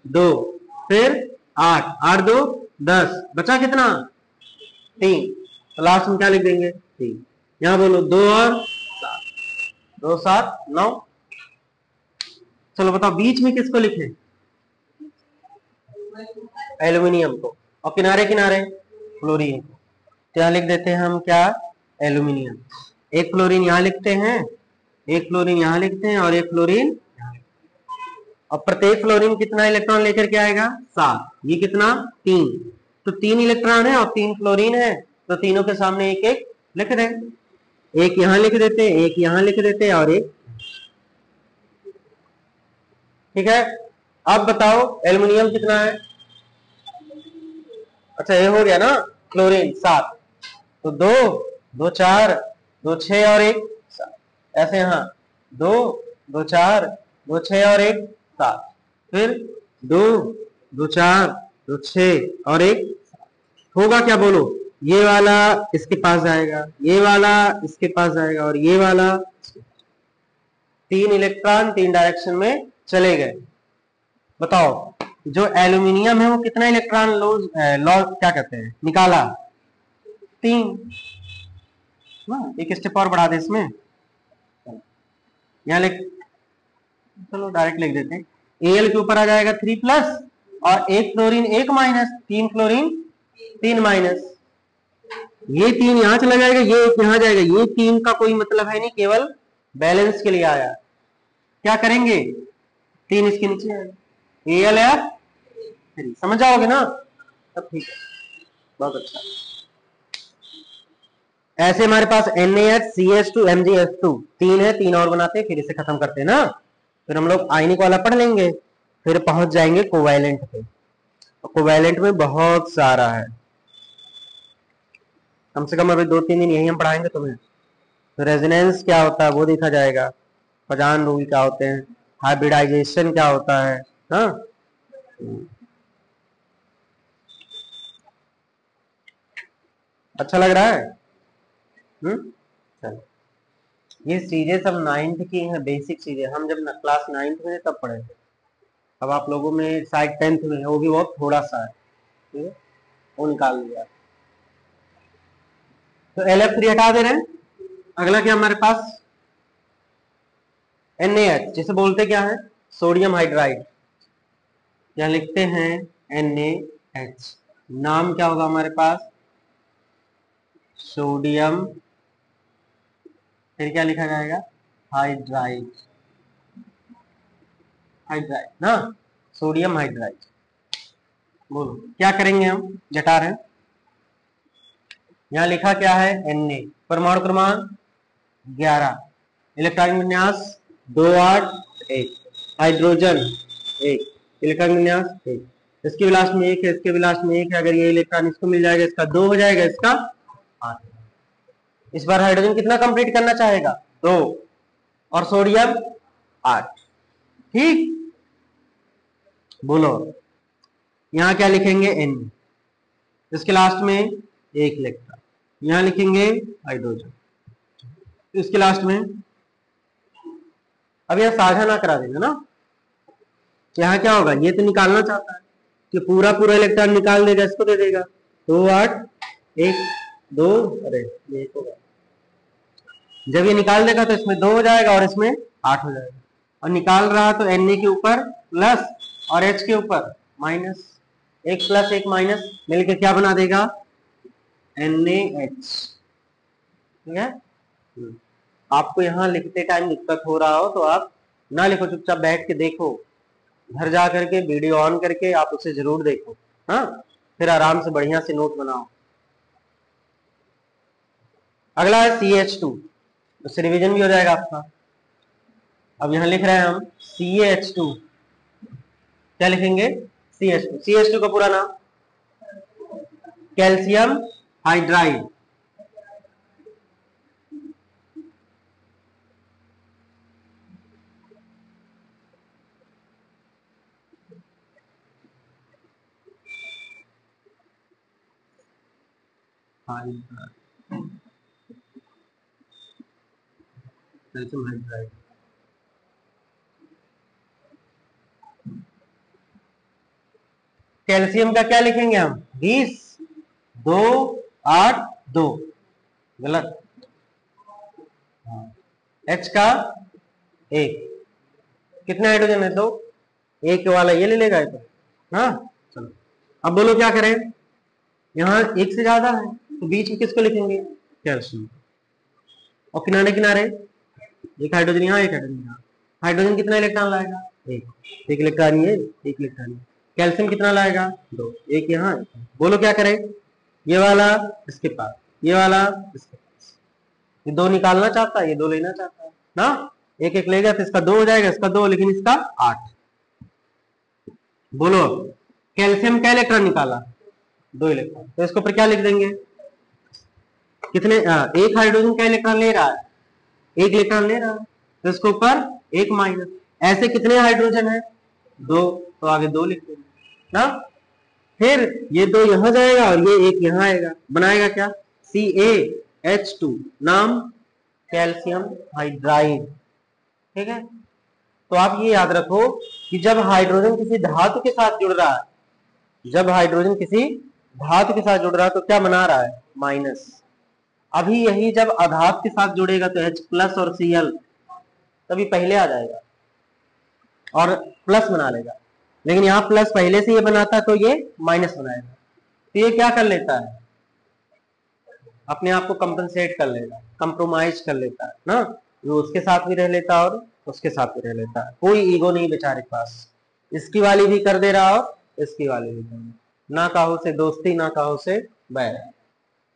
2, फिर 8, 8 2 10, बचा कितना 3, तो लास्ट में क्या लिख देंगे 3। यहाँ बोलो 2 और 7, 2 7 9। चलो बताओ बीच में किसको लिखे, एल्युमिनियम को, और किनारे किनारे फ्लोरीन को। तो यहाँ लिख देते हैं हम क्या, एल्युमिनियम। एक फ्लोरीन यहाँ लिखते हैं, एक फ्लोरीन यहाँ लिखते हैं, और एक फ्लोरीन, और प्रत्येक फ्लोरीन कितना इलेक्ट्रॉन लेकर के आएगा, 7। ये कितना 3, तो 3 इलेक्ट्रॉन है और 3 फ्लोरीन है, तो तीनों के सामने एक एक लिख दें, एक यहां लिख देते, एक यहां लिख देते, और एक, ठीक है। अब बताओ एल्युमिनियम कितना है, अच्छा ये हो गया ना, क्लोरीन 7, तो 2 2 4 2 6 और 1 7, ऐसे यहाँ 2 2 4 2 6 और 1 7, फिर 2 2 4 2 6 और 1 होगा क्या, बोलो ये वाला इसके पास जाएगा, ये वाला इसके पास जाएगा, और ये वाला, 3 इलेक्ट्रॉन 3 डायरेक्शन में चले गए। बताओ जो एल्युमिनियम है वो कितना इलेक्ट्रॉन लॉस क्या कहते हैं निकाला, 3 ना। एक स्टेप और बढ़ा दे इसमें, यहाँ लिख, चलो डायरेक्ट लिख देते हैं, Al के ऊपर आ जाएगा 3 प्लस, और एक फ्लोरीन 1 माइनस, 3 फ्लोरीन 3 माइनस, ये 3 यहां चला जाएगा, ये 1 यहां जाएगा, ये 3 का कोई मतलब है नहीं, केवल बैलेंस के लिए आया। क्या करेंगे, 3 इसके नीचे आएगा, AlF3, समझ जाओगे ना, तब ठीक है, बहुत अच्छा। ऐसे हमारे पास NaHCH2 MgS2 3 है, 3 और बनाते हैं, फिर इसे खत्म करते हैं ना, फिर हम लोग आयनिक वाला पढ़ लेंगे, फिर पहुंच जाएंगे कोवैलेंट पे। कोवैलेंट में बहुत सारा है, कम से कम अभी 2-3 दिन यही हम पढ़ाएंगे तुम्हें। तो रेजोनेंस क्या होता है वो देखा जाएगा, पजान रूल क्या होते हैं, हाइब्रिडाइजेशन क्या होता है, हाँ। अच्छा लग रहा है, चलो ये चीजें सब 9th की हैं, बेसिक चीजें, हम जब क्लास 9th में तब पढ़े थे, अब आप लोगों में शायद 10th में है, वो भी बहुत थोड़ा सा है, ठीक है, वो निकाल लिया। तो LF3 हटा दे रहे हैं, अगला क्या हमारे पास, NaH, जिसे बोलते क्या है, सोडियम हाइड्राइड, यहाँ लिखते हैं NaH, नाम क्या होगा हमारे पास, सोडियम, फिर क्या लिखा जाएगा, हाइड्राइड, हाइड्राइड ना, सोडियम हाइड्राइड। बोलो क्या करेंगे हम, घटा रहे हैं, यहाँ लिखा क्या है Na, परमाणु क्रमांक 11, इलेक्ट्रॉनिक विन्यास 2 8 1, हाइड्रोजन 1, इलेक्ट्रॉनिक विन्यास 1, इसके भी लास्ट में 1 है, इसके भी लास्ट में 1 है, अगर ये इलेक्ट्रॉन इसको मिल जाएगा, इसका 2 हो जाएगा, इसका 8। इस बार हाइड्रोजन कितना कंप्लीट करना चाहेगा, 2, और सोडियम 8, ठीक। बोलो यहाँ क्या लिखेंगे, N, इसके लास्ट में 1 इलेक्ट्रॉन, यहाँ लिखेंगे हाइड्रोजन, इसके लास्ट में, अब यह साझा ना करा देना ना, यहाँ क्या होगा, ये तो निकालना चाहता है कि पूरा पूरा इलेक्ट्रॉन निकाल देगा, इसको दे देगा 2 8 1 2, अरे ये होगा, जब ये निकाल देगा तो इसमें 2 हो जाएगा और इसमें 8 हो जाएगा, और निकाल रहा तो Na के ऊपर प्लस और H के ऊपर माइनस, एक प्लस एक माइनस मिलके क्या बना देगा, NaH। ठीक है, आपको यहाँ लिखते टाइम दिक्कत हो रहा हो तो आप ना लिखो, चुपचाप बैठ के देखो, घर जा करके वीडियो ऑन करके आप उसे जरूर देखो, हाँ, फिर आराम से बढ़िया से नोट बनाओ। अगला है CH2, उससे रिवीजन भी हो जाएगा आपका। अब यहाँ लिख रहे हैं हम CH2, क्या लिखेंगे, CH2, CH2 का पूरा नाम calcium hydride, calcium hydride. Calcium का क्या लिखेंगे हम, 20 2 8 2, गलत, H का 1, कितने हाइड्रोजन है, तो एक वाला ये ले लेगा ये तो, हाँ चलो। अब बोलो क्या करें, यहाँ एक से ज्यादा है तो बीच में किसको लिखेंगे, कैल्शियम, और किनारे किनारे एक हाइड्रोजन यहाँ एक हाइड्रोजन यहाँ, हाइड्रोजन कितना इलेक्ट्रॉन लाएगा, एक इलेक्ट्रॉन ये, एक इलेक्ट्रॉन, कैल्शियम कितना लाएगा, 2, एक यहाँ। बोलो क्या करें, ये वाला इसके पास, ये वाला इसके पास, ये 2 निकालना चाहता है, ये 2 लेना चाहता है ना, एक एक लेगा तो इसका 2 हो जाएगा, इसका 2, लेकिन इसका 8। बोलो कैल्शियम का इलेक्ट्रॉन निकाला, 2 इलेक्ट्रॉन, तो इसके ऊपर क्या लिख देंगे, कितने, एक हाइड्रोजन का इलेक्ट्रॉन ले रहा है, एक इलेक्ट्रॉन ले रहा है, तो इसके ऊपर एक माइनस, ऐसे कितने हाइड्रोजन है, 2, तो आगे 2 लिख देंगे ना, फिर ये 2 यहां जाएगा और ये एक यहां आएगा, बनाएगा क्या, CaH2, नाम कैल्शियम हाइड्राइड। ठीक है, तो आप ये याद रखो कि जब हाइड्रोजन किसी धातु के साथ जुड़ रहा है, जब हाइड्रोजन किसी धातु के साथ जुड़ रहा है तो क्या बना रहा है, माइनस। अभी यही जब अधातु के साथ जुड़ेगा तो H प्लस और Cl तभी पहले आ जाएगा और प्लस बना लेगा, लेकिन यहाँ प्लस पहले से ये बनाता है तो ये माइनस बनाएगा, तो ये क्या कर लेता है, अपने आप को कंपनसेट कर लेगा, कंप्रोमाइज कर लेता है ना, वो उसके साथ भी रह लेता है और उसके साथ भी रह लेता है, कोई ईगो नहीं बेचारे के पास, इसकी वाली भी कर दे रहा और इसकी वाली भी कर दे, ना कहो से दोस्ती ना कहो से बैर,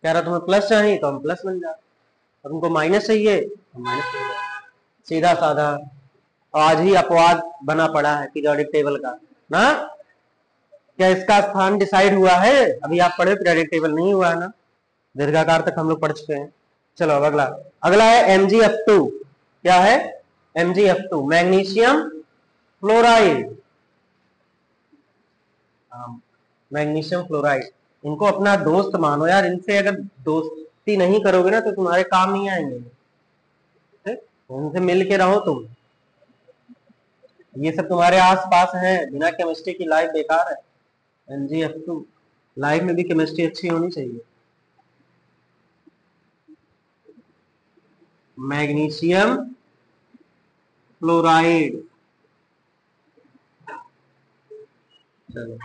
कह रहा तुम्हें प्लस चाहिए तो हम प्लस बन जाए, और तुमको माइनस चाहिए तो माइनस बन जाए, सीधा साधा। आज ही अपवाद बना पड़ा है पीरियोडिक टेबल का ना, क्या इसका स्थान डिसाइड हुआ है, अभी आप पढ़े पीरियोडिक टेबल नहीं हुआ है ना, दीर्घाकार तक हम लोग पढ़ चुके हैं। चलो अब अगला, अगला है MgF2, क्या है, MgF2 magnesium fluoride, magnesium fluoride, इनको अपना दोस्त मानो यार, इनसे अगर दोस्ती नहीं करोगे ना तो तुम्हारे काम नहीं आएंगे, उनसे मिल के रहो तुम, ये सब तुम्हारे आसपास है, बिना केमिस्ट्री की लाइफ बेकार है। MgF2, लाइफ में भी केमिस्ट्री अच्छी होनी चाहिए। मैग्नीशियम फ्लोराइड, चलो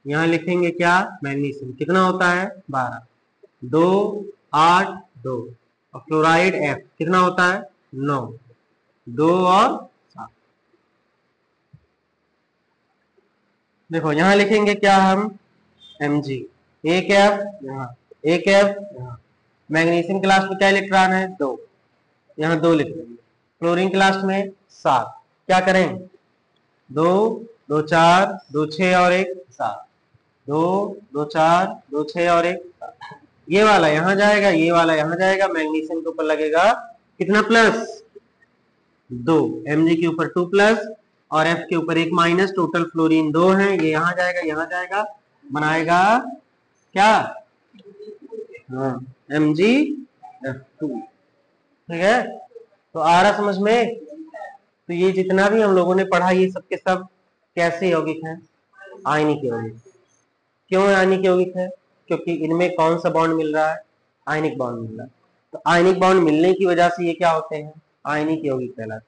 यहां लिखेंगे क्या, मैग्नीशियम कितना होता है 12, 2 8 2, और फ्लोराइड F कितना होता है 9, 2 और 7। देखो यहां लिखेंगे क्या हम, Mg, एक F यहाँ, एक F यहाँ, मैग्नीशियम क्लास में क्या इलेक्ट्रॉन है 2, यहाँ 2 लिख देंगे, क्लोरीन क्लास में 7, क्या करें 2 2 4 2 6 और 1 7, 2 2 4 2 6 और 1 7, ये वाला यहाँ जाएगा, ये वाला यहाँ जाएगा, मैग्नीशियम के ऊपर लगेगा कितना प्लस 2, Mg के ऊपर 2 प्लस और F के ऊपर 1 माइनस, टोटल फ्लोरीन 2 है, ये यहाँ जाएगा, बनाएगा क्या, हाँ MgF2। ठीक है, तो आ रहा समझ में, तो ये जितना भी हम लोगों ने पढ़ा ये सब के सब कैसे यौगिक है? आयनिक यौगिक। क्यों आयनिक यौगिक है? क्योंकि इनमें कौन सा बॉन्ड मिल रहा है? आयनिक बॉन्ड मिल रहा है। तो आयनिक बॉन्ड मिलने की वजह से ये क्या होते हैं? आयनिक यौगिक कहलाते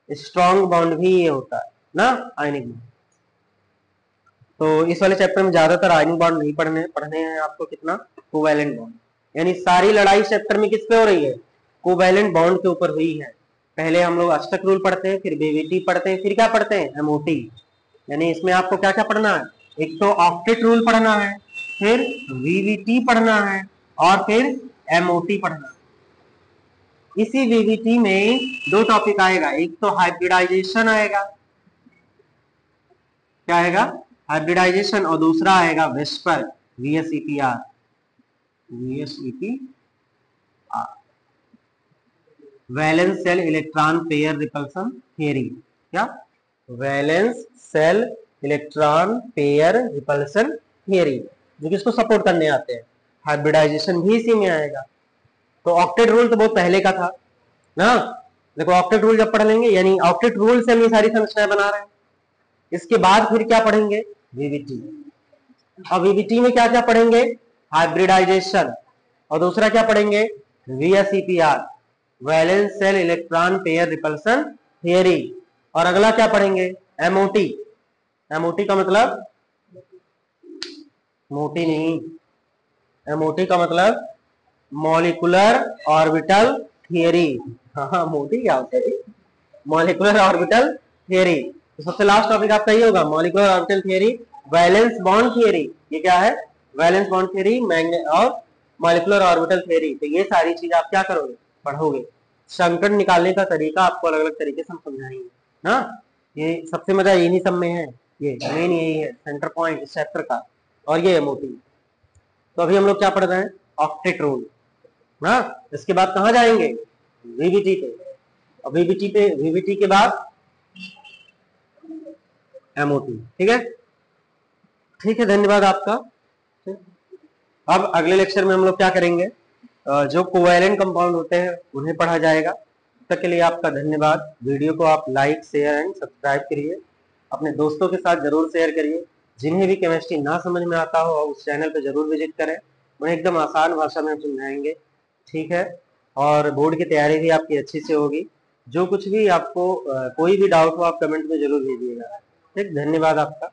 हैं। स्ट्रॉन्ग बॉन्ड भी ये होता है ना, आयनिक बॉन्ड। तो इस वाले चैप्टर में ज्यादातर आयनिक बॉन्ड नहीं पढ़ने हैं आपको। कितना? Covalent bond. यानी सारी लड़ाई चैप्टर में किस पे हो रही है? कोवैलेंट बॉन्ड के ऊपर हुई है। पहले हम लोग अष्टक रूल पढ़ते हैं, फिर बीवीटी पढ़ते हैं, फिर क्या पढ़ते हैं? एमओटी। यानी इसमें आपको क्या क्या पढ़ना है? एक तो ऑक्टेट रूल पढ़ना है, फिर वीवीटी पढ़ना है, और फिर एमओटी पढ़ना है। इसी वीवीटी में दो टॉपिक आएगा, एक तो हाइब्रिडाइजेशन आएगा, क्या आएगा? हाइब्रिडाइजेशन, और दूसरा आएगा vesper, VSEPR, valence shell electron pair repulsion theory. क्या? Valence shell electron pair repulsion theory, जो किसको सपोर्ट करने आते हैं? हाइब्रिडाइजेशन भी इसी में आएगा। तो ऑक्टेट रूल तो बहुत पहले का था ना। देखो ऑक्टेट रूल जब पढ़ लेंगे, यानी ऑक्टेट रूल से हम ये सारी संरचनाएं बना रहे हैं। इसके बाद फिर क्या पढ़ेंगे? वीवीटी। और वीवीटी में क्या क्या पढ़ेंगे? हाइब्रिडाइजेशन, और दूसरा क्या पढ़ेंगे? VSEPR, valence shell electron pair repulsion theory. और अगला क्या पढ़ेंगे? एमओटी। एमओटी का मतलब मोटी नहीं, एमओटी का मतलब मॉलिक्यूलर ऑर्बिटल थियरी। हाँ, मोटी क्या होता है? Molecular orbital theory. तो सबसे लास्ट टॉपिक आपका ये होगा, molecular orbital theory, valence bond theory. ये क्या है? वैलेंस बॉन्ड थियरी, और मॉलिक्यूलर ऑर्बिटल थियरी। तो ये सारी चीज आप क्या करोगे? पढ़ोगे। संकट निकालने का तरीका आपको अलग अलग तरीके से हम समझाएंगे ना। ये सबसे मजा इन्हीं सब में है, ये मेन यही है सेंटर पॉइंट इस चैप्टर का, और ये एमओटी। तो अभी हम लोग क्या पढ़ रहे हैं? ऑक्टेट रूल ना। इसके बाद कहाँ जाएंगे? वीवीटी पे। और वीवीटी के बाद एमओटी। ठीक है, ठीक है, धन्यवाद आपका। अब अगले लेक्चर में हम लोग क्या करेंगे? जो कोवैलेंट कंपाउंड होते हैं उन्हें पढ़ा जाएगा। तब तक के लिए आपका धन्यवाद। वीडियो को आप लाइक, शेयर एंड सब्सक्राइब करिए। अपने दोस्तों के साथ जरूर शेयर करिए। जिन्हें भी केमिस्ट्री ना समझ में आता हो उस चैनल पर जरूर विजिट करें, उन्हें एकदम आसान भाषा में समझाएंगे। ठीक है, और बोर्ड की तैयारी भी आपकी अच्छी से होगी। जो कुछ भी आपको कोई भी डाउट हो आप कमेंट में जरूर भेजिएगा। ठीक, धन्यवाद आपका।